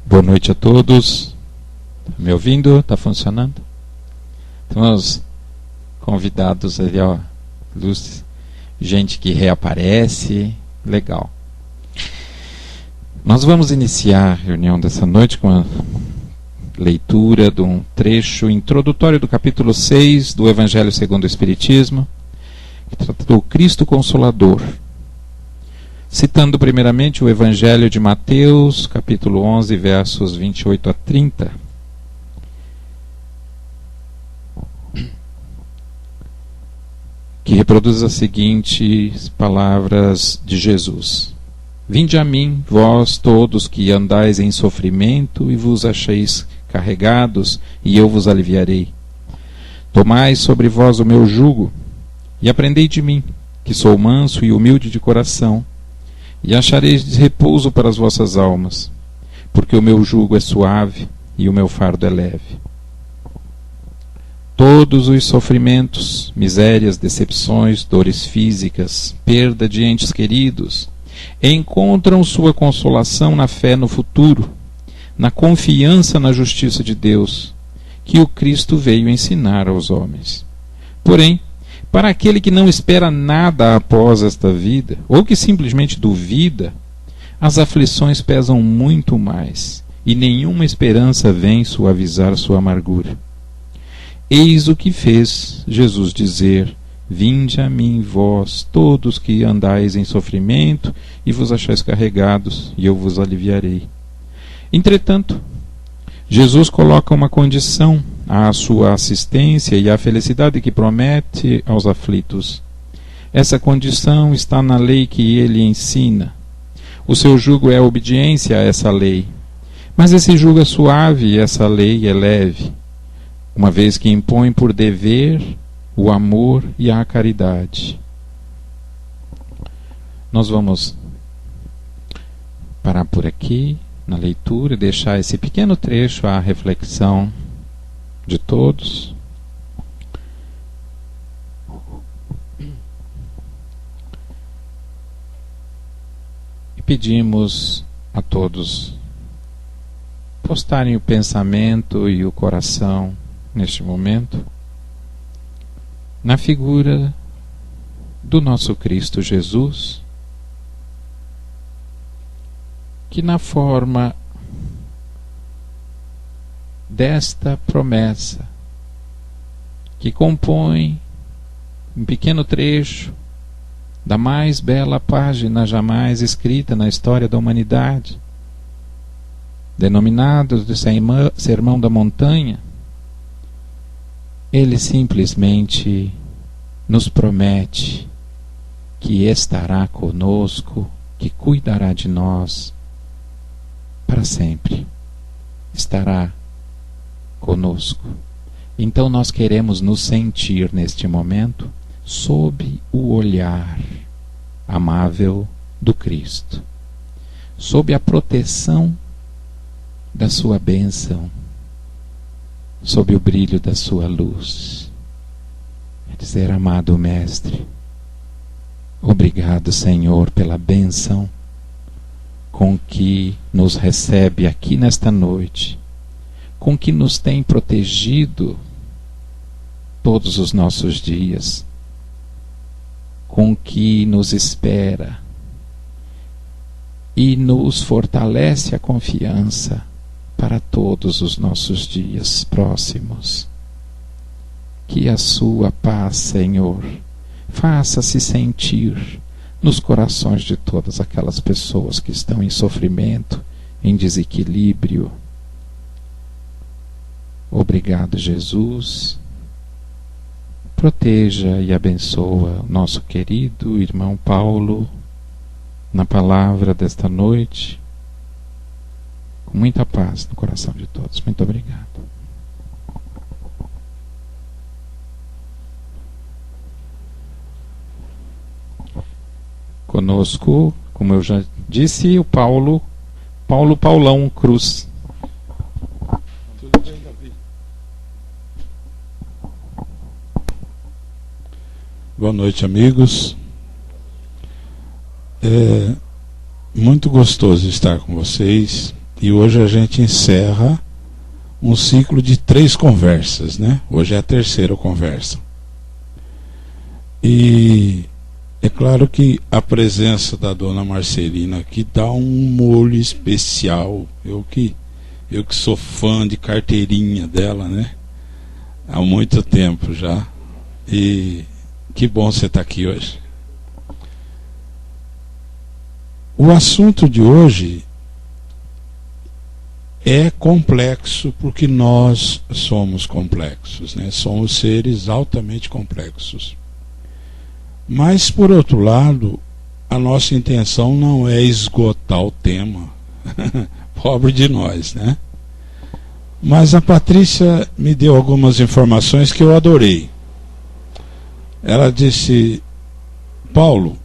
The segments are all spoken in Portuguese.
Boa noite a todos. Tá me ouvindo? Tá funcionando? Temos convidados ali, ó, ilustres, gente que reaparece, legal. Nós vamos iniciar a reunião dessa noite com a leitura de um trecho introdutório do capítulo 6 do Evangelho segundo o Espiritismo, que trata do Cristo Consolador. Citando primeiramente o Evangelho de Mateus, capítulo 11, versos 28 a 30. Que reproduz as seguintes palavras de Jesus: Vinde a mim, vós todos que andais em sofrimento e vos acheis carregados, e eu vos aliviarei. Tomai sobre vós o meu jugo, e aprendei de mim, que sou manso e humilde de coração, e achareis repouso para as vossas almas, porque o meu jugo é suave e o meu fardo é leve. Todos os sofrimentos, misérias, decepções, dores físicas, perda de entes queridos, encontram sua consolação na fé no futuro, na confiança na justiça de Deus, que o Cristo veio ensinar aos homens. Porém, para aquele que não espera nada após esta vida, ou que simplesmente duvida, as aflições pesam muito mais, e nenhuma esperança vem suavizar sua amargura. Eis o que fez Jesus dizer: Vinde a mim, vós, todos que andais em sofrimento e vos achais carregados, e eu vos aliviarei. Entretanto, Jesus coloca uma condição à sua assistência e à felicidade que promete aos aflitos. Essa condição está na lei que ele ensina. O seu jugo é a obediência a essa lei. Mas esse jugo é suave e essa lei é leve, uma vez que impõe por dever o amor e a caridade. Nós vamos parar por aqui na leitura e deixar esse pequeno trecho à reflexão de todos. E pedimos a todos postarem o pensamento e o coração neste momento na figura do nosso Cristo Jesus, que na forma desta promessa, que compõe um pequeno trecho da mais bela página jamais escrita na história da humanidade, denominado de Sermão da Montanha, ele simplesmente nos promete que estará conosco, que cuidará de nós para sempre. Estará conosco. Então nós queremos nos sentir neste momento sob o olhar amável do Cristo, sob a proteção da sua bênção, sob o brilho da sua luz. É dizer: amado Mestre, obrigado, Senhor, pela bênção com que nos recebe aqui nesta noite, com que nos tem protegido todos os nossos dias, com que nos espera e nos fortalece a confiança para todos os nossos dias próximos. Que a sua paz, Senhor, faça-se sentir nos corações de todas aquelas pessoas que estão em sofrimento, em desequilíbrio. Obrigado, Jesus. Proteja e abençoa o nosso querido irmão Paulo na palavra desta noite, com muita paz no coração de todos. Muito obrigado. Conosco, como eu já disse, o Paulão Cruz. Boa noite, amigos. É muito gostoso estar com vocês. E hoje a gente encerra um ciclo de 3 conversas, né? Hoje é a 3ª conversa. E é claro que a presença da dona Marcelina aqui dá um molho especial. Eu que sou fã de carteirinha dela, né? Há muito tempo já. E que bom você estar aqui hoje. O assunto de hoje é complexo porque nós somos complexos, né? Somos seres altamente complexos. Mas, por outro lado, a nossa intenção não é esgotar o tema. Pobre de nós, né? Mas a Patrícia me deu algumas informações que eu adorei. Ela disse: Paulo,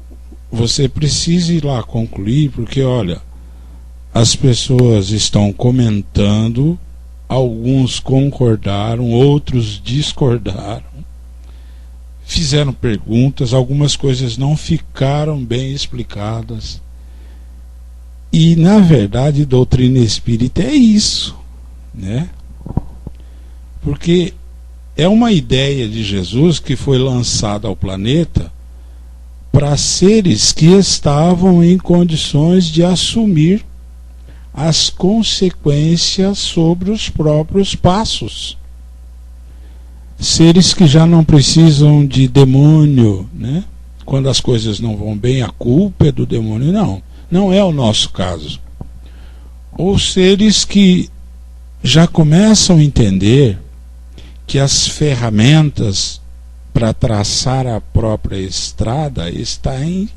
você precisa ir lá concluir, porque olha, as pessoas estão comentando, alguns concordaram, outros discordaram, fizeram perguntas, algumas coisas não ficaram bem explicadas. E na verdade, doutrina espírita é isso, né? Porque é uma ideia de Jesus que foi lançada ao planeta para seres que estavam em condições de assumir as consequências sobre os próprios passos. Seres que já não precisam de demônio, né? Quando as coisas não vão bem, a culpa é do demônio. Não é o nosso caso. Ou seres que já começam a entender que as ferramentas para traçar a própria estrada está em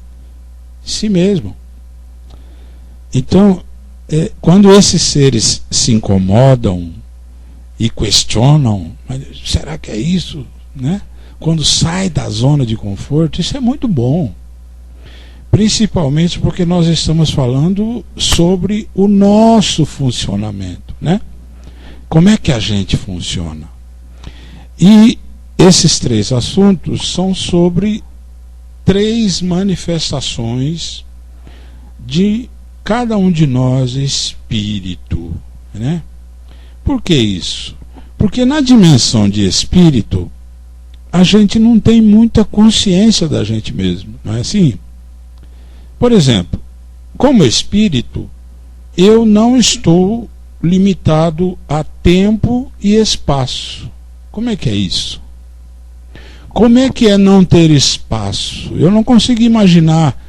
si mesmo. Então, quando esses seres se incomodam e questionam, mas será que é isso, né? Quando sai da zona de conforto, isso é muito bom. Principalmente porque nós estamos falando sobre o nosso funcionamento, né? Como é que a gente funciona? E esses 3 assuntos são sobre 3 manifestações de cada um de nós espírito, né? Por que isso? Porque na dimensão de espírito a gente não tem muita consciência da gente mesmo, não é assim? Por exemplo, como espírito, eu não estou limitado a tempo e espaço. Como é que é isso? Como é que é não ter espaço? Eu não consigo imaginar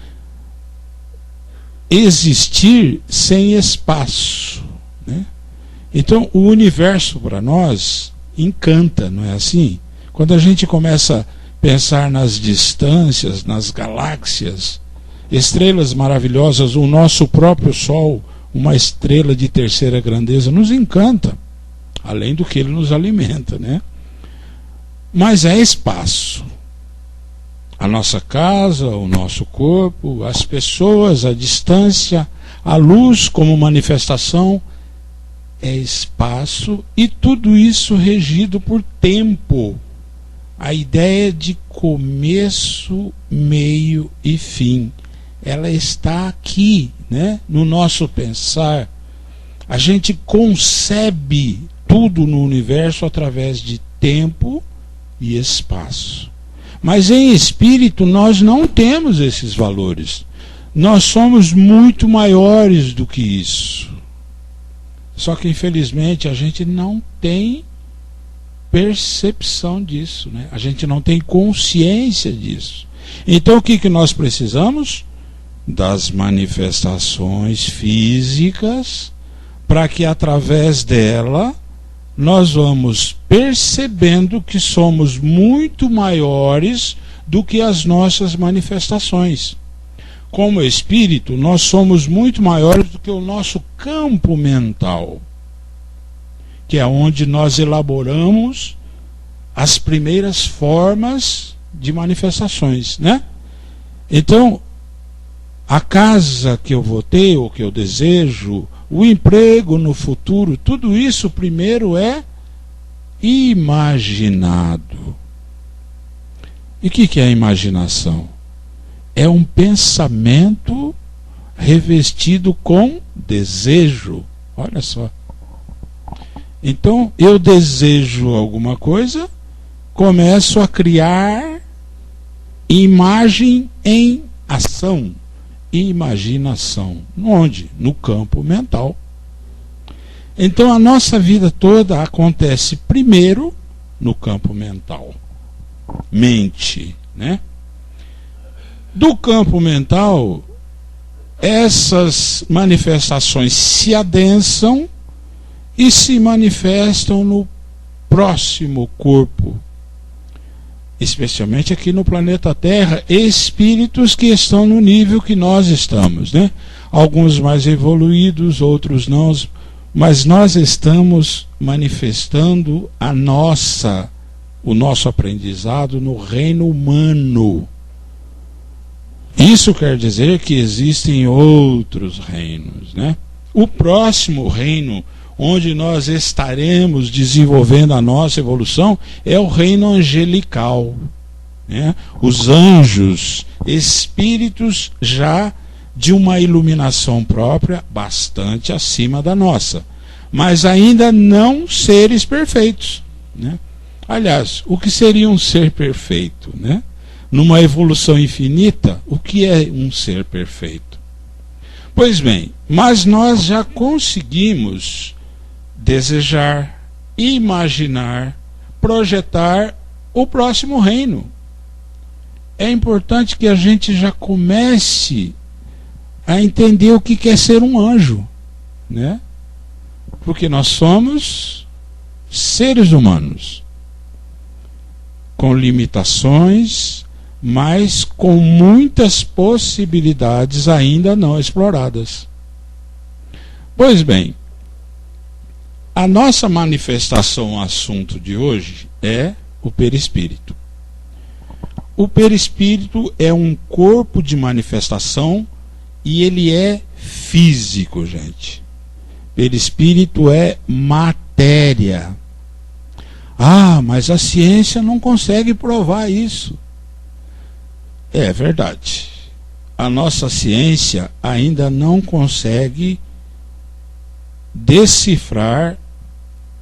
existir sem espaço, né? Então o universo para nós encanta, não é assim? Quando a gente começa a pensar nas distâncias, nas galáxias, estrelas maravilhosas, o nosso próprio Sol, uma estrela de 3ª grandeza, nos encanta, além do que ele nos alimenta, né? Mas é espaço. A nossa casa, o nosso corpo, as pessoas, a distância, a luz como manifestação, é espaço, e tudo isso regido por tempo. A ideia de começo, meio e fim, ela está aqui, né? No nosso pensar. A gente concebe tudo no universo através de tempo e espaço. Mas em espírito nós não temos esses valores. Nós somos muito maiores do que isso. Só que infelizmente a gente não tem percepção disso, né? A gente não tem consciência disso. Então o que nós precisamos? Das manifestações físicas, para que através dela nós vamos percebendo que somos muito maiores do que as nossas manifestações. Como espírito, nós somos muito maiores do que o nosso campo mental, que é onde nós elaboramos as primeiras formas de manifestações, né? Então, a casa que eu vou ter, ou que eu desejo, o emprego no futuro, tudo isso primeiro é imaginado. E o que é a imaginação? É um pensamento revestido com desejo, Olha só. Então, eu desejo alguma coisa, começo a criar imagem em ação, imaginação. Onde? No campo mental. Então, a nossa vida toda acontece primeiro no campo mental. Mente, né? Do campo mental, essas manifestações se adensam e se manifestam no próximo corpo, especialmente aqui no planeta Terra, espíritos que estão no nível que nós estamos, né? Alguns mais evoluídos, outros não, mas nós estamos manifestando o nosso aprendizado no reino humano. Isso quer dizer que existem outros reinos, né? O próximo reino onde nós estaremos desenvolvendo a nossa evolução é o reino angelical, né? Os anjos, espíritos já de uma iluminação própria bastante acima da nossa, mas ainda não seres perfeitos, né? Aliás, o que seria um ser perfeito, né? Numa evolução infinita, o que é um ser perfeito? Pois bem, mas nós já conseguimos desejar, imaginar, projetar o próximo reino. É importante que a gente já comece a entender o que é ser um anjo, né? Porque nós somos seres humanos com limitações, mas com muitas possibilidades ainda não exploradas. Pois bem, a nossa manifestação, o assunto de hoje é o perispírito. O perispírito é um corpo de manifestação e ele é físico, gente. Perispírito é matéria. Ah, mas a ciência não consegue provar isso. É verdade. A nossa ciência ainda não consegue decifrar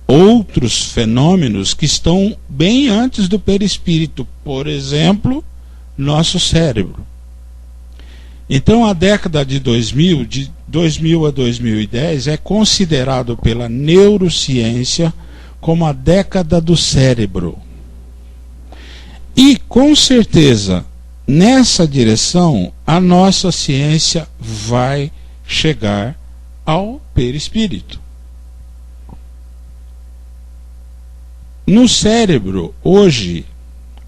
outros fenômenos que estão bem antes do perispírito. Por exemplo, nosso cérebro. Então, a década de 2000 a 2010, é considerado pela neurociência como a década do cérebro. E, com certeza, nessa direção, a nossa ciência vai chegar ao perispírito. No cérebro, hoje,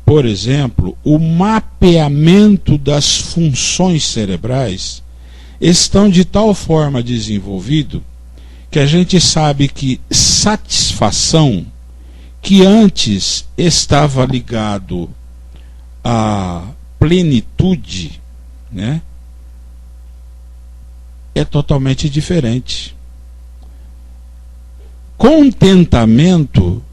por exemplo, o mapeamento das funções cerebrais estão de tal forma desenvolvido que a gente sabe que satisfação, que antes estava ligado à plenitude, né, é totalmente diferente. Contentamento,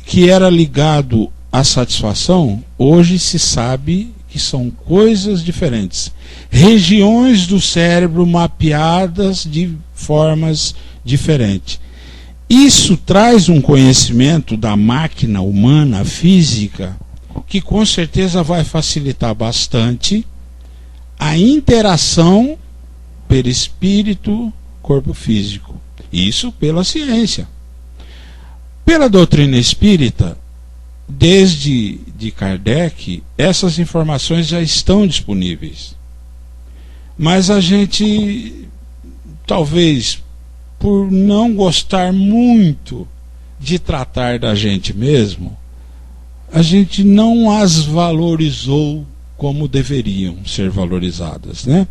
que era ligado à satisfação, hoje se sabe que são coisas diferentes. Regiões do cérebro mapeadas de formas diferentes. Isso traz um conhecimento da máquina humana, física, que com certeza vai facilitar bastante a interação perispírito, corpo físico. Isso pela ciência. Pela doutrina espírita, desde de Kardec, essas informações já estão disponíveis. Mas a gente, talvez por não gostar muito de tratar da gente mesmo, a gente não as valorizou como deveriam ser valorizadas, né?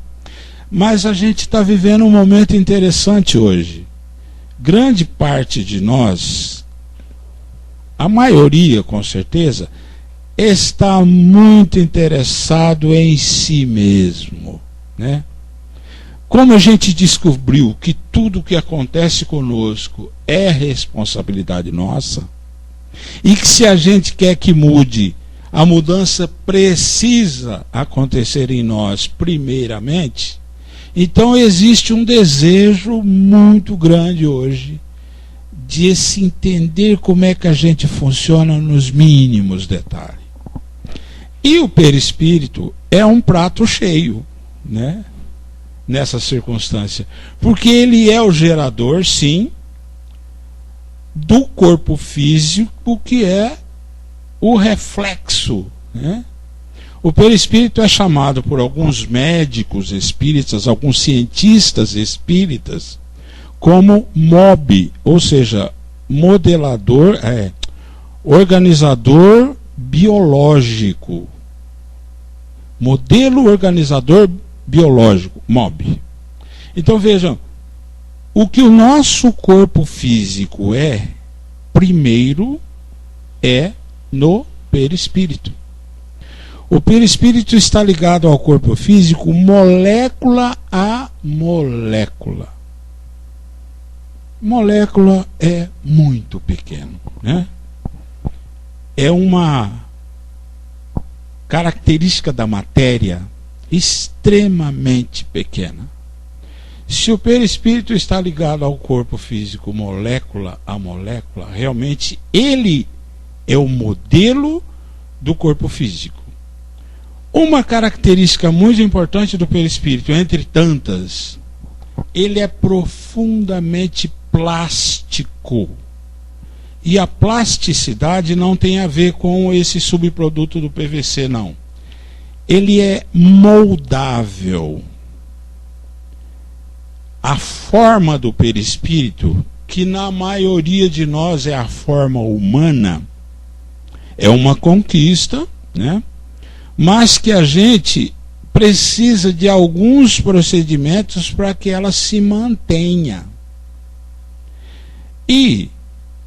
Mas a gente está vivendo um momento interessante hoje. Grande parte de nós, a maioria com certeza, está muito interessado em si mesmo, né? Como a gente descobriu que tudo que acontece conosco é responsabilidade nossa, e que se a gente quer que mude, a mudança precisa acontecer em nós primeiramente, Então existe um desejo muito grande hoje de se entender como é que a gente funciona nos mínimos detalhes. E o perispírito é um prato cheio, né? Nessa circunstância. Porque ele é o gerador, sim, do corpo físico, que é o reflexo, né? O perispírito é chamado por alguns médicos espíritas, alguns cientistas espíritas, como MOB, ou seja, modelador, organizador biológico. Modelo organizador biológico, MOB. Então vejam, o que o nosso corpo físico é, primeiro, é no perispírito. O perispírito está ligado ao corpo físico molécula a molécula. Molécula é muito pequeno, né? É uma característica da matéria extremamente pequena. Se o perispírito está ligado ao corpo físico molécula a molécula, realmente ele é o modelo do corpo físico. Uma característica muito importante do perispírito, entre tantas, ele é profundamente plástico. E a plasticidade não tem a ver com esse subproduto do PVC, não. Ele é moldável. A forma do perispírito, que na maioria de nós é a forma humana, é uma conquista, né? Mas que a gente precisa de alguns procedimentos para que ela se mantenha. E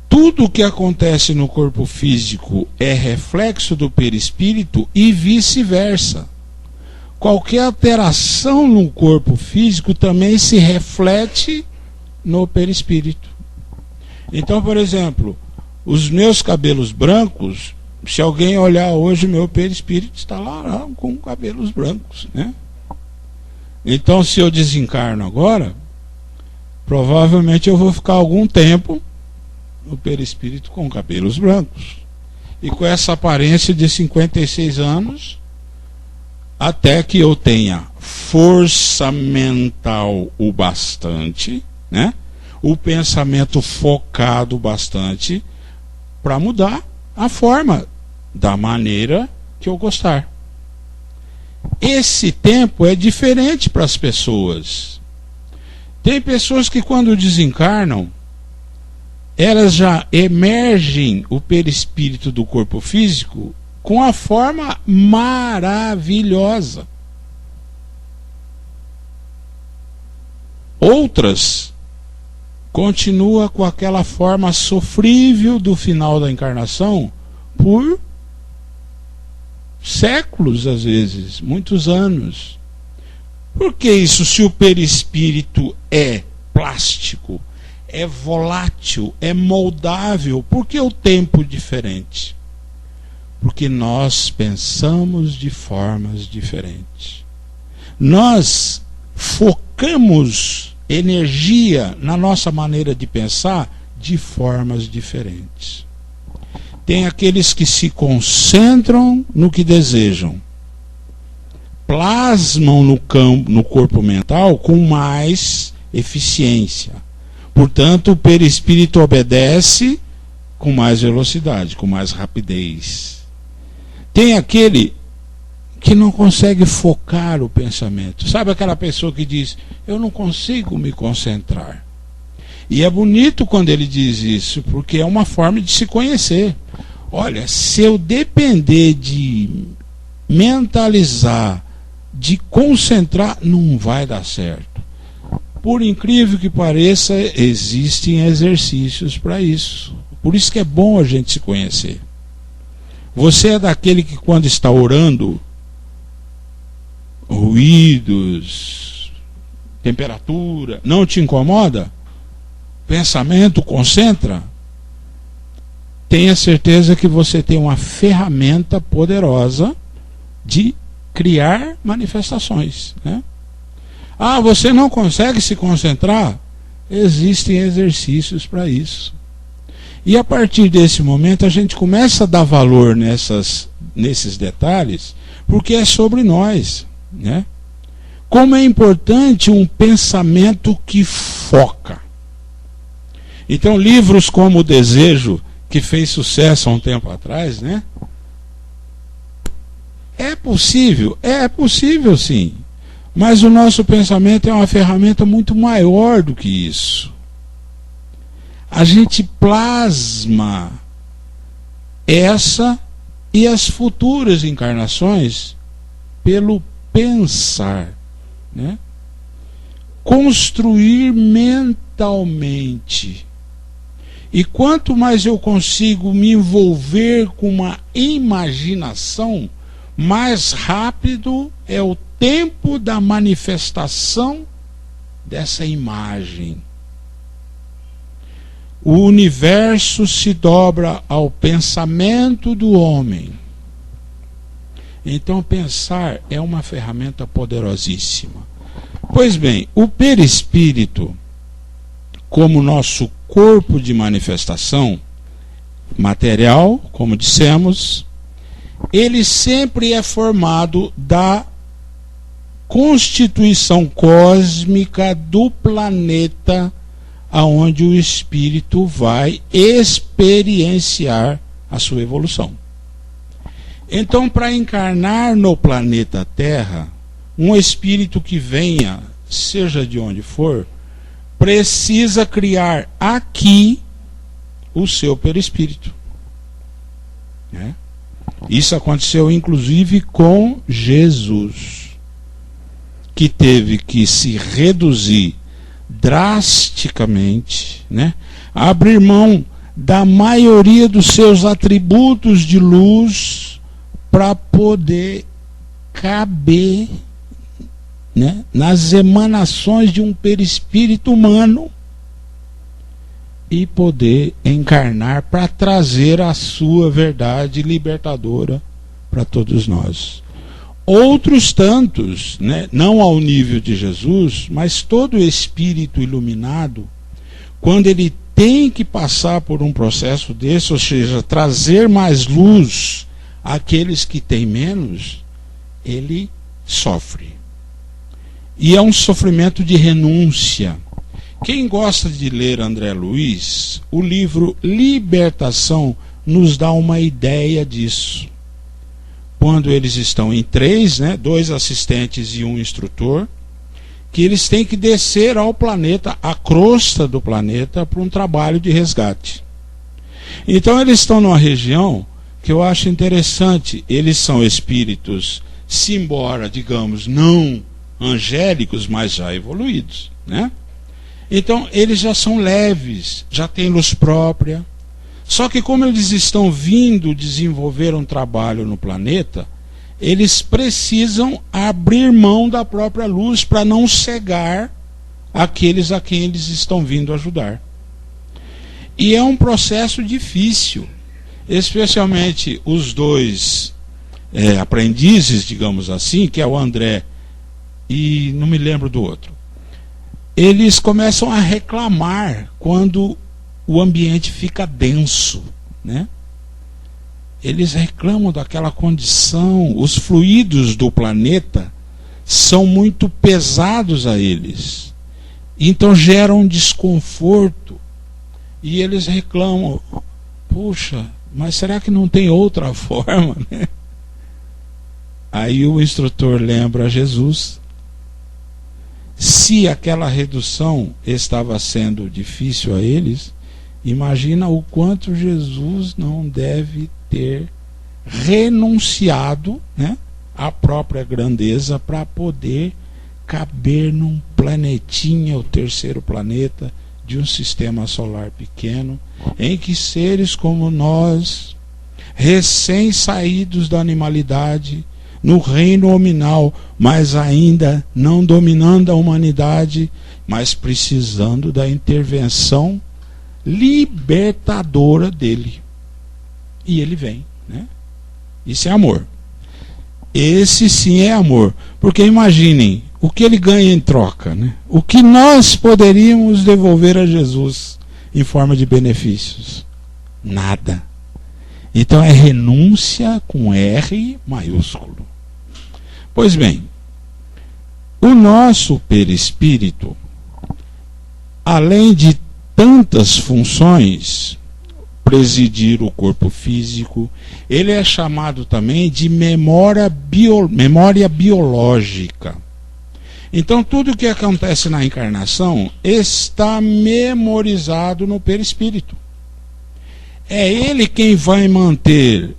tudo o que acontece no corpo físico é reflexo do perispírito e vice-versa. Qualquer alteração no corpo físico também se reflete no perispírito. Então, por exemplo, os meus cabelos brancos, se alguém olhar hoje, meu perispírito está lá com cabelos brancos, né? Então, se eu desencarno agora, provavelmente eu vou ficar algum tempo no perispírito com cabelos brancos. E com essa aparência de 56 anos, até que eu tenha força mental o bastante, né? O pensamento focado bastante para mudar a forma da maneira que eu gostar. Esse tempo é diferente para as pessoas. Tem pessoas que quando desencarnam, elas já emergem o perispírito do corpo físico com a forma maravilhosa. Outras continua com aquela forma sofrível do final da encarnação por séculos, às vezes, muitos anos. Por que isso, se o perispírito é plástico, é volátil, é moldável? Por que o tempo diferente? Porque nós pensamos de formas diferentes. Nós focamos energia na nossa maneira de pensar de formas diferentes. Tem aqueles que se concentram no que desejam, plasmam no corpo mental com mais eficiência. Portanto, o perispírito obedece com mais velocidade, com mais rapidez. Tem aquele que não consegue focar o pensamento. Sabe aquela pessoa que diz, eu não consigo me concentrar? E é bonito quando ele diz isso, porque é uma forma de se conhecer. Olha, se eu depender de mentalizar, de concentrar, não vai dar certo. Por incrível que pareça, existem exercícios para isso. Por isso que é bom a gente se conhecer. Você é daquele que quando está orando, ruídos, temperatura, não te incomoda? Pensamento concentra? Tenha certeza que você tem uma ferramenta poderosa de criar manifestações, né? Ah, você não consegue se concentrar? Existem exercícios para isso. E a partir desse momento a gente começa a dar valor nesses detalhes, porque é sobre nós, né? Como é importante um pensamento que foca. Então, livros como O Desejo, que fez sucesso há um tempo atrás, né? É possível sim. Mas o nosso pensamento é uma ferramenta muito maior do que isso. A gente plasma essa e as futuras encarnações pelo pensar, né? Construir mentalmente. E quanto mais eu consigo me envolver com uma imaginação, mais rápido é o tempo da manifestação dessa imagem. O universo se dobra ao pensamento do homem. Então, pensar é uma ferramenta poderosíssima. Pois bem, o perispírito, como nosso corpo de manifestação material, como dissemos, ele sempre é formado da constituição cósmica do planeta aonde o espírito vai experienciar a sua evolução. Então, para encarnar no planeta Terra, um espírito que venha, seja de onde for, precisa criar aqui o seu perispírito, né? Isso aconteceu inclusive com Jesus, que teve que se reduzir drasticamente, né? Abrir mão da maioria dos seus atributos de luz para poder caber, né, nas emanações de um perispírito humano e poder encarnar para trazer a sua verdade libertadora para todos nós. Outros tantos, né, não ao nível de Jesus, mas todo espírito iluminado, quando ele tem que passar por um processo desse, ou seja, trazer mais luz àqueles que têm menos, ele sofre. E é um sofrimento de renúncia. Quem gosta de ler André Luiz, o livro Libertação nos dá uma ideia disso. Quando eles estão em 3, né, 2 assistentes e um instrutor, que eles têm que descer ao planeta, à crosta do planeta, para um trabalho de resgate. Então eles estão numa região que eu acho interessante. Eles são espíritos, se embora, digamos, não angélicos, mas já evoluídos, né? Então eles já são leves, já têm luz própria. Só que como eles estão vindo desenvolver um trabalho no planeta, eles precisam abrir mão da própria luz para não cegar aqueles a quem eles estão vindo ajudar. E é um processo difícil, especialmente os 2 aprendizes, digamos assim, que é o André e não me lembro do outro. Eles começam a reclamar quando o ambiente fica denso, né? Eles reclamam daquela condição, os fluidos do planeta são muito pesados a eles, então geram um desconforto, e eles reclamam: puxa, mas será que não tem outra forma, né? Aí o instrutor lembra Jesus. Se aquela redução estava sendo difícil a eles, imagina o quanto Jesus não deve ter renunciado, né, à própria grandeza para poder caber num planetinha, o 3º planeta de um sistema solar pequeno, em que seres como nós, recém-saídos da animalidade, no reino nominal, mas ainda não dominando a humanidade, mas precisando da intervenção libertadora dele. E ele vem, né? Isso é amor. Esse sim é amor. Porque imaginem, o que ele ganha em troca, né? O que nós poderíamos devolver a Jesus em forma de benefícios? Nada. Então é renúncia com R maiúsculo. Pois bem, o nosso perispírito, além de tantas funções, presidir o corpo físico, ele é chamado também de memória biológica. Então tudo o que acontece na encarnação está memorizado no perispírito. É ele quem vai manter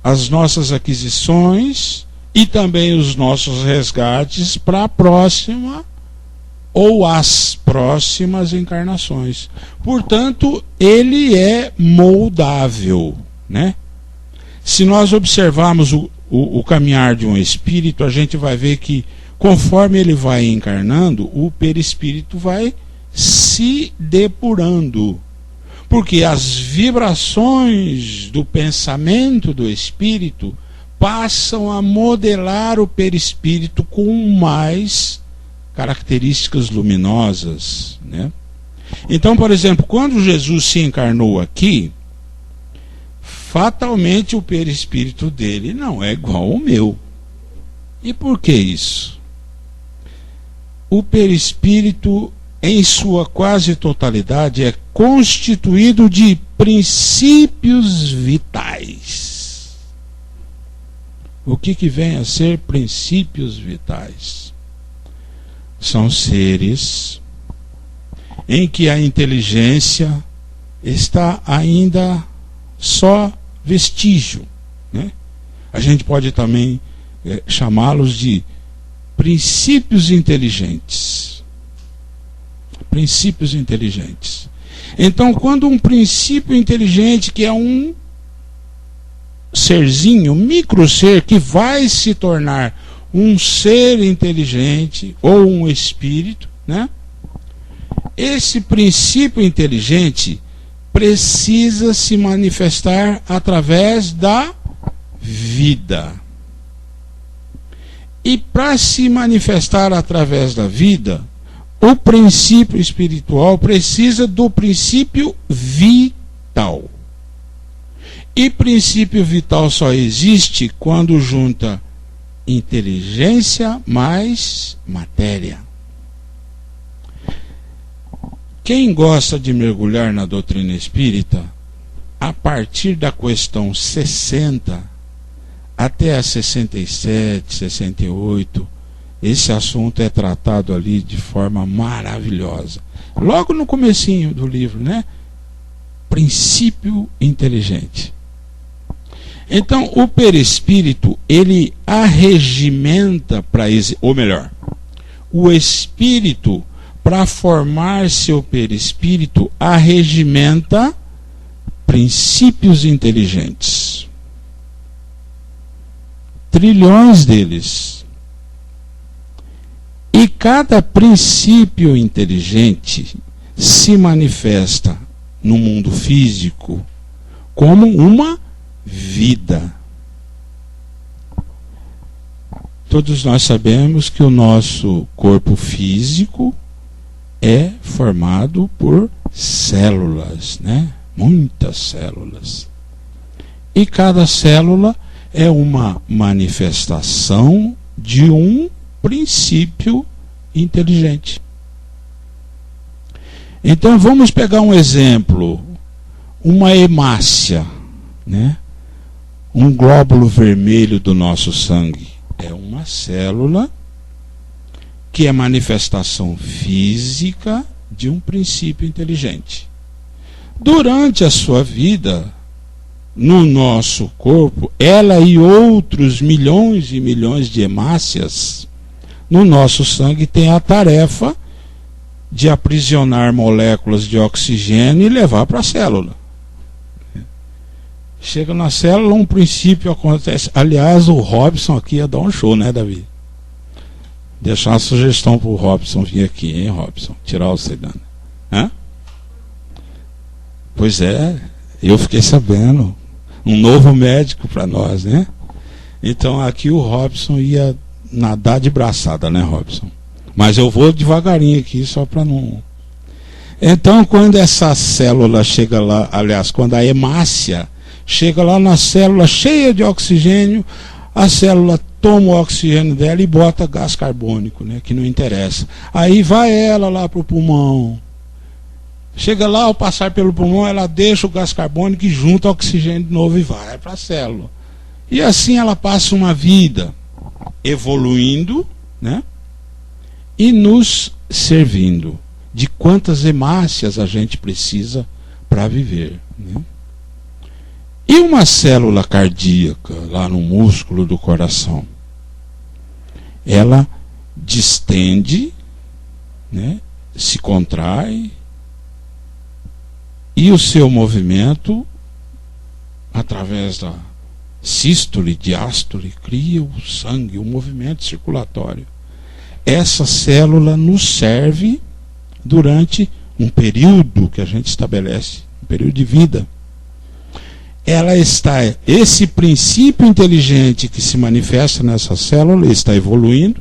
as nossas aquisições e também os nossos resgates para a próxima ou as próximas encarnações. Portanto, ele é moldável, né? Se nós observarmos o caminhar de um espírito, a gente vai ver que conforme ele vai encarnando, o perispírito vai se depurando. Porque as vibrações do pensamento do espírito passam a modelar o perispírito com mais características luminosas, né? Então, por exemplo, quando Jesus se encarnou aqui, fatalmente o perispírito dele não é igual ao meu. E por que isso? O perispírito, em sua quase totalidade, é constituído de princípios vitais. O que vem a ser princípios vitais? São seres em que a inteligência está ainda só vestígio, né? A gente pode também chamá-los de princípios inteligentes. Princípios inteligentes. Então, quando um princípio inteligente, que é um serzinho, micro ser, que vai se tornar um ser inteligente ou um espírito, né? Esse princípio inteligente precisa se manifestar através da vida. E para se manifestar através da vida, o princípio espiritual precisa do princípio vital. E princípio vital só existe quando junta inteligência mais matéria. Quem gosta de mergulhar na doutrina espírita, a partir da questão 60 até a 67, 68, esse assunto é tratado ali de forma maravilhosa. Logo no comecinho do livro, né? Princípio inteligente. Então, o perispírito, ele arregimenta ou melhor, o espírito, para formar seu perispírito, arregimenta princípios inteligentes. Trilhões deles. E cada princípio inteligente se manifesta no mundo físico como uma vida. Todos nós sabemos que o nosso corpo físico é formado por células, né? Muitas células. E cada célula é uma manifestação de um princípio inteligente. Então vamos pegar um exemplo, uma hemácia, né? Um glóbulo vermelho do nosso sangue. É uma célula que é manifestação física de um princípio inteligente. Durante a sua vida, no nosso corpo, ela e outros milhões e milhões de hemácias no nosso sangue têm a tarefa de aprisionar moléculas de oxigênio e levar para a célula. Chega na célula, um princípio acontece. Aliás, o Robson aqui ia dar um show, né, Davi? Deixar uma sugestão para o Robson vir aqui, hein, Robson? Tirar o sedano. Hã? Pois é, eu fiquei sabendo. Um novo médico para nós, né? Então aqui o Robson ia nadar de braçada, né, Robson? Mas eu vou devagarinho aqui só para não... Então, quando essa célula chega lá, aliás, quando a hemácia chega lá na célula cheia de oxigênio, a célula toma o oxigênio dela e bota gás carbônico, né, que não interessa. Aí vai ela lá para o pulmão. Chega lá, ao passar pelo pulmão, ela deixa o gás carbônico e junta o oxigênio de novo e vai para a célula. E assim ela passa uma vida evoluindo, né, e nos servindo. De quantas hemácias a gente precisa para viver, né? E uma célula cardíaca lá no músculo do coração, ela distende, né, se contrai, e o seu movimento, através da sístole, diástole, cria o sangue, o movimento circulatório. Essa célula nos serve durante um período que a gente estabelece, um período de vida. Esse princípio inteligente que se manifesta nessa célula está evoluindo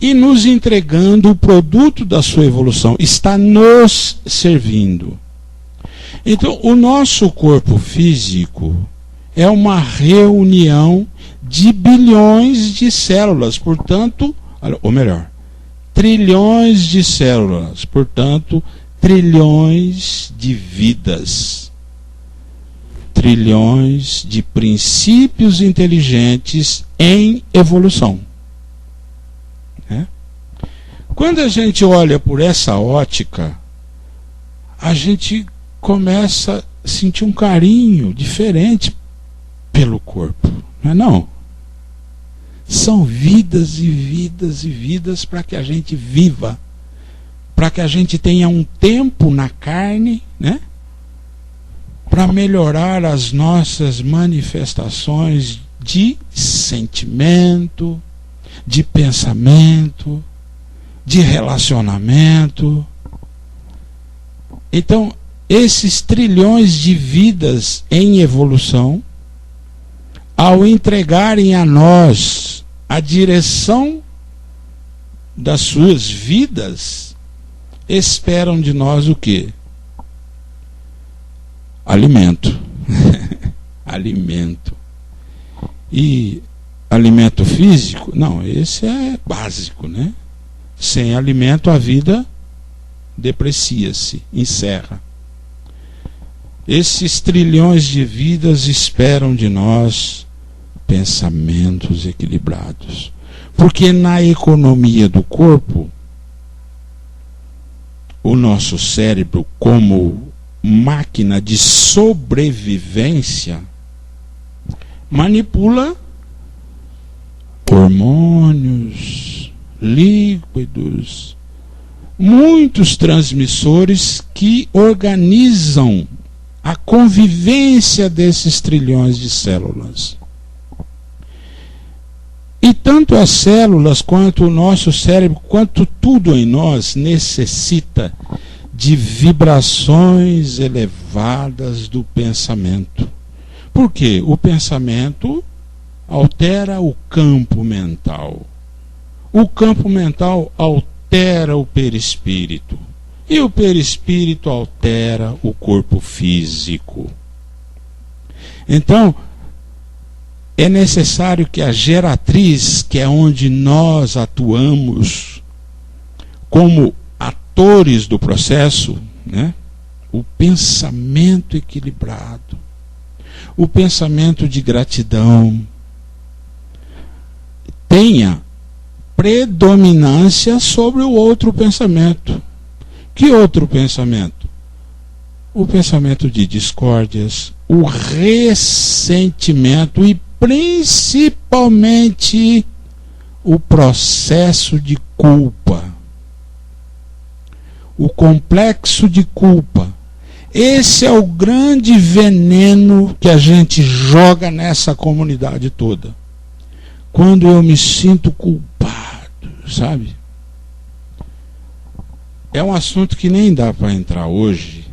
e nos entregando o produto da sua evolução, está nos servindo. Então, o nosso corpo físico é uma reunião de bilhões de células, portanto, ou melhor, trilhões de células, portanto, trilhões de vidas, trilhões de princípios inteligentes em evolução. Né? Quando a gente olha por essa ótica, a gente começa a sentir um carinho diferente pelo corpo, não é não? São vidas e vidas e vidas para que a gente viva, para que a gente tenha um tempo na carne, né? Para melhorar as nossas manifestações de sentimento, de pensamento, de relacionamento. Então, esses trilhões de vidas em evolução, ao entregarem a nós a direção das suas vidas, esperam de nós o quê? Alimento. Alimento. E alimento físico? Não, esse é básico, né? Sem alimento a vida deprecia-se, encerra. Esses trilhões de vidas esperam de nós pensamentos equilibrados. Porque na economia do corpo, o nosso cérebro, como máquina de sobrevivência, manipula hormônios, líquidos, muitos transmissores que organizam a convivência desses trilhões de células. E tanto as células, quanto o nosso cérebro, quanto tudo em nós necessita de vibrações elevadas do pensamento. Por quê? O pensamento altera o campo mental. O campo mental altera o perispírito. E o perispírito altera o corpo físico. Então, é necessário que a geratriz, que é onde nós atuamos como atores do processo, né? O pensamento equilibrado, o pensamento de gratidão, tenha predominância sobre o outro pensamento. Que outro pensamento? O pensamento de discórdias, o ressentimento e principalmente o processo de culpa, o complexo de culpa. Esse é o grande veneno que a gente joga nessa comunidade toda. Quando eu me sinto culpado, sabe? É um assunto que nem dá para entrar hoje,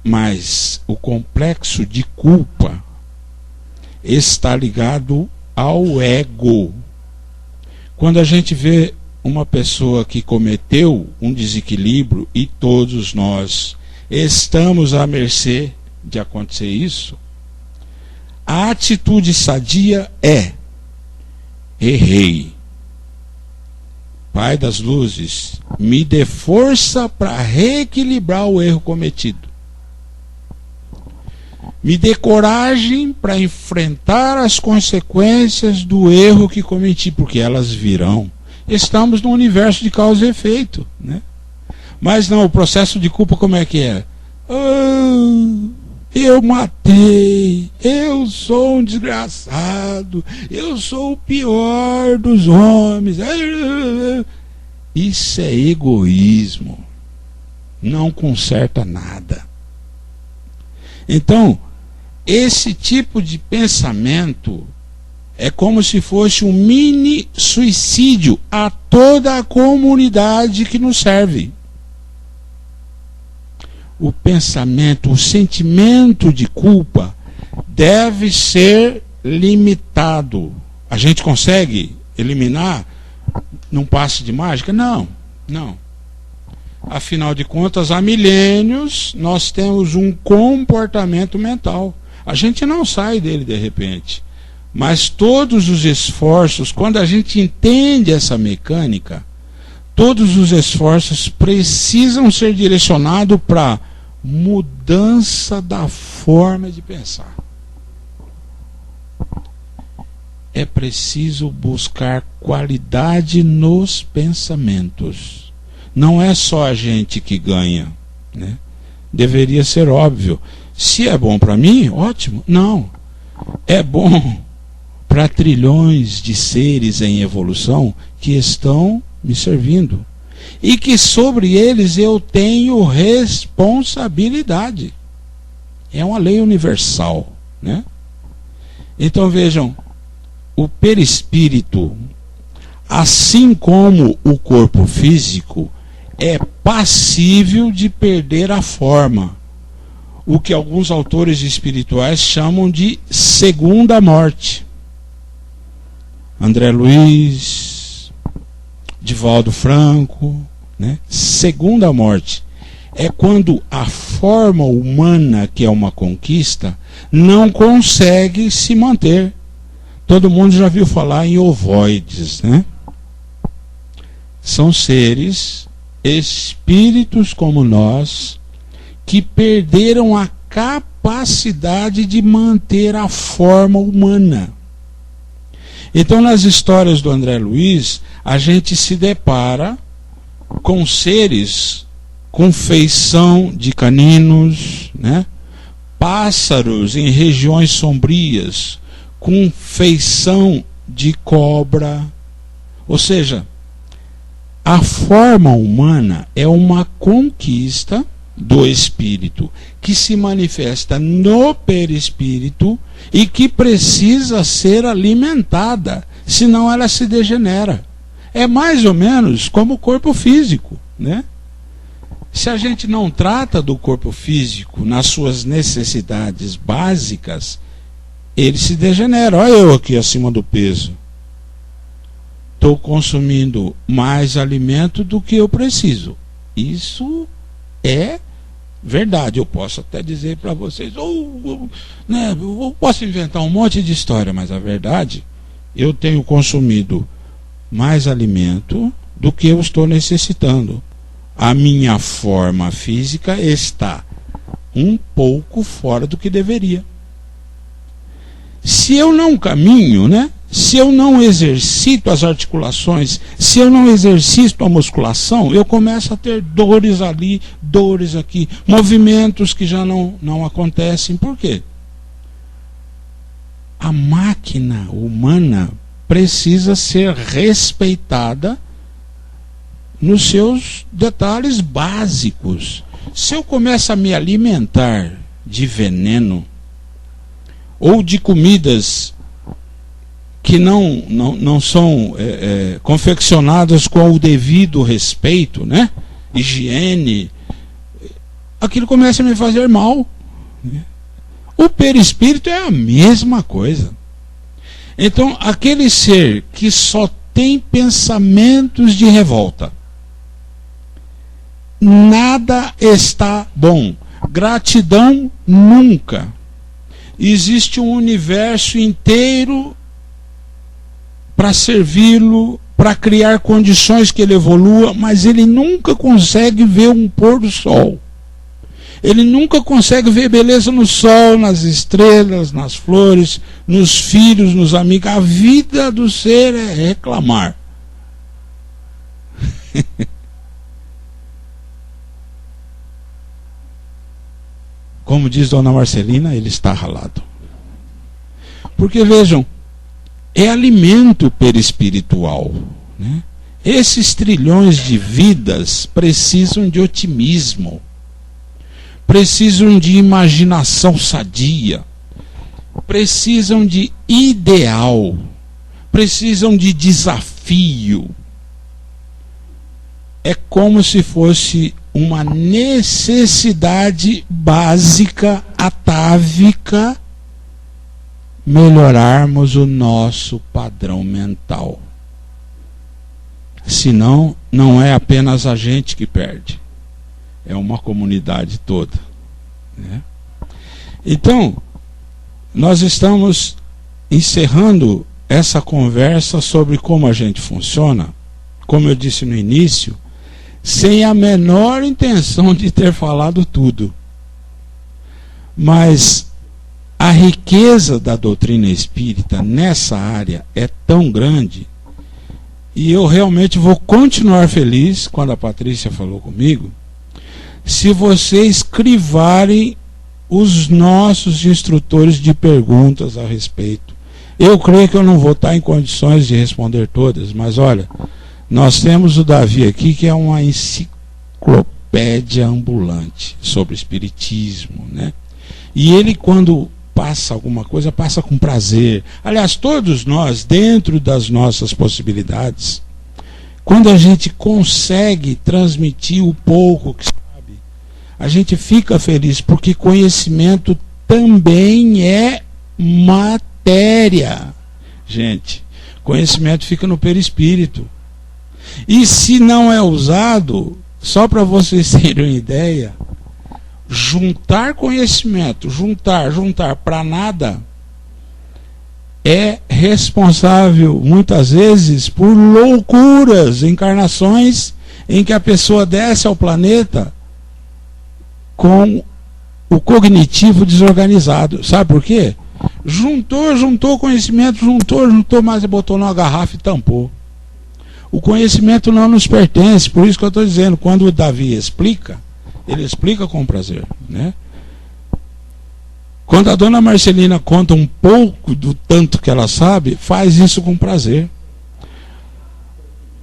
mas o complexo de culpa está ligado ao ego. Quando a gente vê uma pessoa que cometeu um desequilíbrio e todos nós estamos à mercê de acontecer isso, a atitude sadia é: errei. Pai das luzes, me dê força para reequilibrar o erro cometido. Me dê coragem para enfrentar as consequências do erro que cometi, porque elas virão. Estamos no universo de causa e efeito, né? Mas não, o processo de culpa como é que é? Eu matei, eu sou um desgraçado, eu sou o pior dos homens. Isso é egoísmo, não conserta nada. Então, esse tipo de pensamento é como se fosse um mini suicídio a toda a comunidade que nos serve. O pensamento, o sentimento de culpa deve ser limitado. A gente consegue eliminar num passe de mágica? Não, não. Afinal de contas, há milênios nós temos um comportamento mental. A gente não sai dele de repente. Mas todos os esforços, quando a gente entende essa mecânica, todos os esforços precisam ser direcionados para mudança da forma de pensar. É preciso buscar qualidade nos pensamentos. Não é só a gente que ganha, né? Deveria ser óbvio. Se é bom para mim, ótimo. Não. É bom para trilhões de seres em evolução que estão me servindo. E que sobre eles eu tenho responsabilidade. É uma lei universal, né? Então vejam, o perispírito, assim como o corpo físico, é passível de perder a forma. O que alguns autores espirituais chamam de segunda morte. André Luiz, Divaldo Franco, né? Segunda morte é quando a forma humana, que é uma conquista, não consegue se manter. Todo mundo já viu falar em ovoides, né? São seres, espíritos como nós, que perderam a capacidade de manter a forma humana. Então, nas histórias do André Luiz, a gente se depara com seres com feição de caninos, né? Pássaros em regiões sombrias, com feição de cobra. Ou seja, a forma humana é uma conquista do espírito que se manifesta no perispírito e que precisa ser alimentada, senão ela se degenera. É mais ou menos como o corpo físico, né? Se a gente não trata do corpo físico nas suas necessidades básicas, ele se degenera. Olha eu aqui acima do peso. Estou consumindo mais alimento do que eu preciso. Isso é verdade. Eu posso até dizer para vocês, né, eu posso inventar um monte de história, mas a verdade, eu tenho consumido mais alimento do que eu estou necessitando. A minha forma física está um pouco fora do que deveria. Se eu não caminho, né? Se eu não exercito as articulações, se eu não exercito a musculação, eu começo a ter dores ali, dores aqui, movimentos que já não acontecem. Por quê? A máquina humana precisa ser respeitada nos seus detalhes básicos. Se eu começo a me alimentar de veneno ou de comidas que não são confeccionadas com o devido respeito, né? Higiene, aquilo começa a me fazer mal. O perispírito é a mesma coisa. Então, aquele ser que só tem pensamentos de revolta. Nada está bom. Gratidão nunca. Existe um universo inteiro para servi-lo, para criar condições que ele evolua, mas ele nunca consegue ver um pôr do sol. Ele nunca consegue ver beleza no sol, nas estrelas, nas flores, nos filhos, nos amigos. A vida do ser é reclamar. Como diz Dona Marcelina, ele está ralado. Porque vejam, é alimento perispiritual, né? Esses trilhões de vidas precisam de otimismo, precisam de imaginação sadia, precisam de ideal, precisam de desafio. É como se fosse uma necessidade básica, atávica, melhorarmos o nosso padrão mental. Senão, não é apenas a gente que perde, é uma comunidade toda, né? Então, nós estamos encerrando essa conversa sobre como a gente funciona, como eu disse no início, sem a menor intenção de ter falado tudo. Mas a riqueza da doutrina espírita nessa área é tão grande, e eu realmente vou continuar feliz quando a Patrícia falou comigo, se vocês crivarem os nossos instrutores de perguntas a respeito. Eu creio que eu não vou estar em condições de responder todas, mas olha, nós temos o Davi aqui, que é uma enciclopédia ambulante sobre espiritismo, né? E ele, quando passa alguma coisa, passa com prazer. Aliás, todos nós, dentro das nossas possibilidades, quando a gente consegue transmitir o pouco que sabe, a gente fica feliz, porque conhecimento também é matéria. Gente, conhecimento fica no perispírito. E se não é usado, só para vocês terem uma ideia, juntar conhecimento, juntar para nada, é responsável muitas vezes por loucuras, encarnações em que a pessoa desce ao planeta com o cognitivo desorganizado. Sabe por quê? Juntou conhecimento, juntou, mas botou numa garrafa e tampou. O conhecimento não nos pertence, por isso que eu estou dizendo, quando o Davi explica, ele explica com prazer, né? Quando a Dona Marcelina conta um pouco do tanto que ela sabe, faz isso com prazer.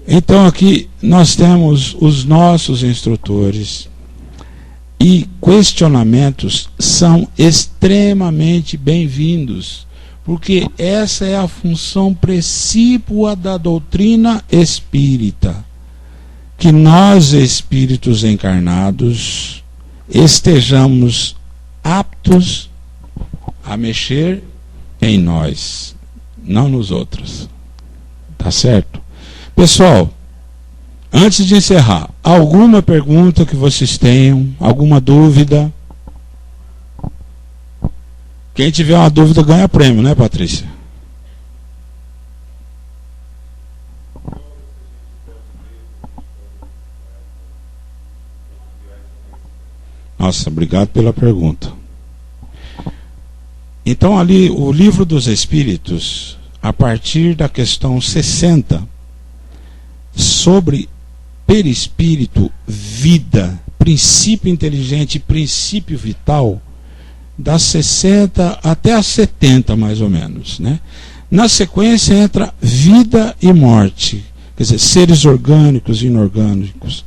Então aqui nós temos os nossos instrutores, e questionamentos são extremamente bem-vindos, porque essa é a função precípua da doutrina espírita, que nós, espíritos encarnados, estejamos aptos a mexer em nós, não nos outros. Tá certo? Pessoal, antes de encerrar, alguma pergunta que vocês tenham, alguma dúvida? Quem tiver uma dúvida ganha prêmio, né, Patrícia? Nossa, obrigado pela pergunta. Então, ali, o Livro dos Espíritos, a partir da questão 60, sobre perispírito, vida, princípio inteligente e princípio vital, das 60 até as 70, mais ou menos, né? Na sequência entra vida e morte, quer dizer, seres orgânicos e inorgânicos.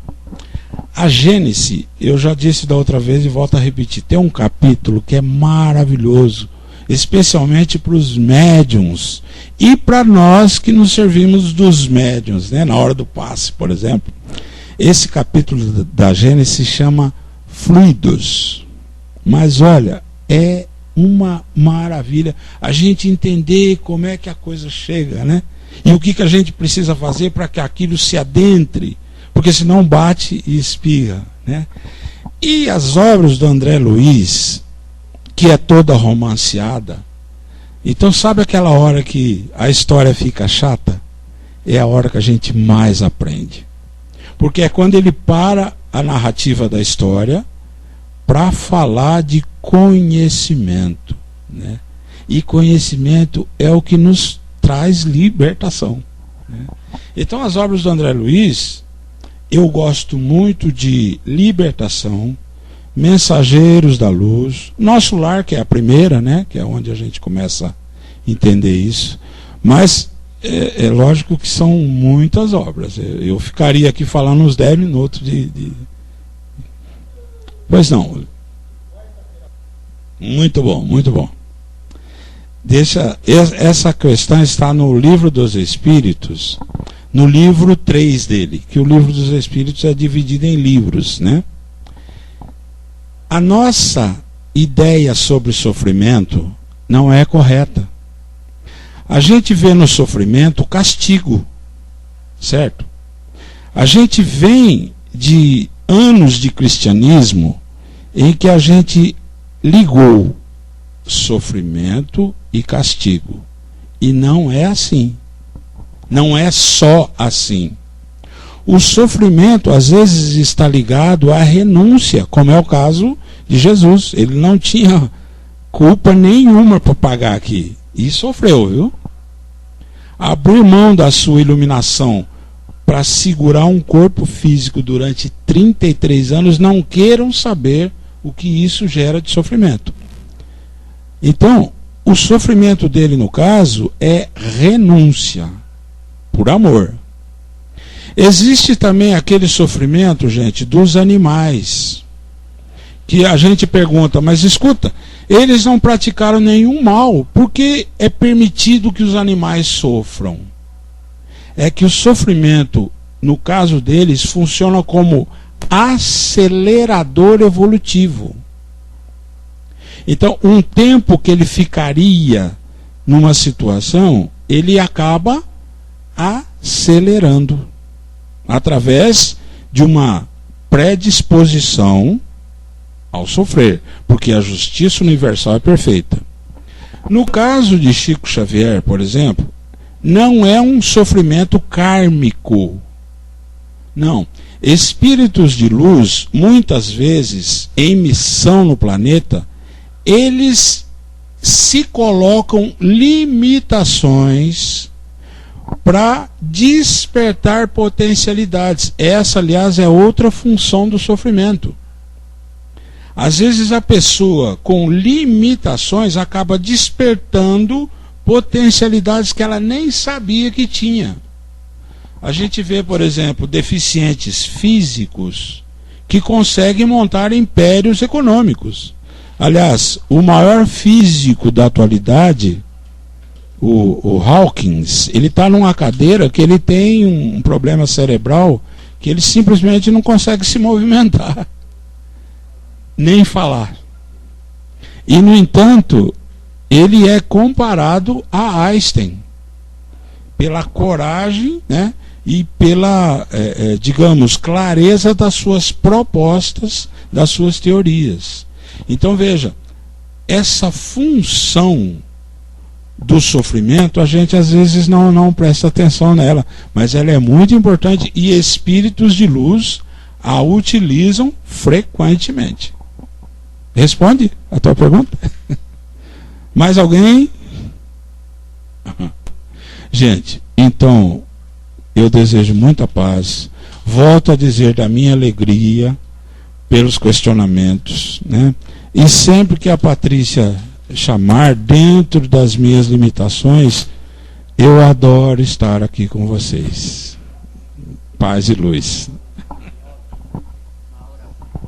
A Gênese, eu já disse da outra vez e volto a repetir, tem um capítulo que é maravilhoso, especialmente para os médiuns e para nós que nos servimos dos médiuns, né? Na hora do passe, por exemplo. Esse capítulo da Gênese se chama Fluidos. Mas olha, é uma maravilha a gente entender como é que a coisa chega, né? E o que a gente precisa fazer para que aquilo se adentre, porque senão bate e espirra, né? E as obras do André Luiz, que é toda romanceada, então sabe aquela hora que a história fica chata? É a hora que a gente mais aprende. Porque é quando ele para a narrativa da história para falar de conhecimento, né? E conhecimento é o que nos traz libertação, né? Então as obras do André Luiz, eu gosto muito de Libertação, Mensageiros da Luz, Nosso Lar, que é a primeira, né? Que é onde a gente começa a entender isso. Mas é lógico que são muitas obras. Eu ficaria aqui falando uns 10 minutos Pois não. Muito bom, muito bom. Essa questão está no Livro dos Espíritos, no livro 3 dele, que o Livro dos Espíritos é dividido em livros, né? A nossa ideia sobre sofrimento não é correta. A gente vê no sofrimento castigo, certo? A gente vem de anos de cristianismo em que a gente ligou sofrimento e castigo. E não é assim. Não é só assim. O sofrimento às vezes está ligado à renúncia, como é o caso de Jesus. Ele não tinha culpa nenhuma para pagar aqui. E sofreu, viu? Abrir mão da sua iluminação para segurar um corpo físico durante 33 anos, não queiram saber o que isso gera de sofrimento. Então, o sofrimento dele, no caso, é renúncia por amor. Existe também aquele sofrimento, gente, dos animais, que a gente pergunta, mas escuta, eles não praticaram nenhum mal, por que é permitido que os animais sofram? É que o sofrimento, no caso deles, funciona como acelerador evolutivo. Então, um tempo que ele ficaria numa situação, ele acaba acelerando através de uma predisposição ao sofrer, porque a justiça universal é perfeita. No caso de Chico Xavier, por exemplo, não é um sofrimento kármico. Não. Espíritos de luz, muitas vezes, em missão no planeta, eles se colocam limitações para despertar potencialidades. Essa, aliás, é outra função do sofrimento. Às vezes a pessoa com limitações acaba despertando potencialidades que ela nem sabia que tinha. A gente vê, por exemplo, deficientes físicos que conseguem montar impérios econômicos. Aliás, o maior físico da atualidade, o Hawkins, ele está numa cadeira que ele tem um problema cerebral que ele simplesmente não consegue se movimentar, nem falar. E, no entanto, ele é comparado a Einstein pela coragem, né, e pela, digamos, clareza das suas propostas, das suas teorias. Então, veja, essa função do sofrimento, a gente às vezes não presta atenção nela, mas ela é muito importante e espíritos de luz a utilizam frequentemente. Responde a tua pergunta? Mais alguém? Gente, então, eu desejo muita paz. Volto a dizer da minha alegria pelos questionamentos, né? E sempre que a Patrícia chamar, dentro das minhas limitações, eu adoro estar aqui com vocês. Paz e luz.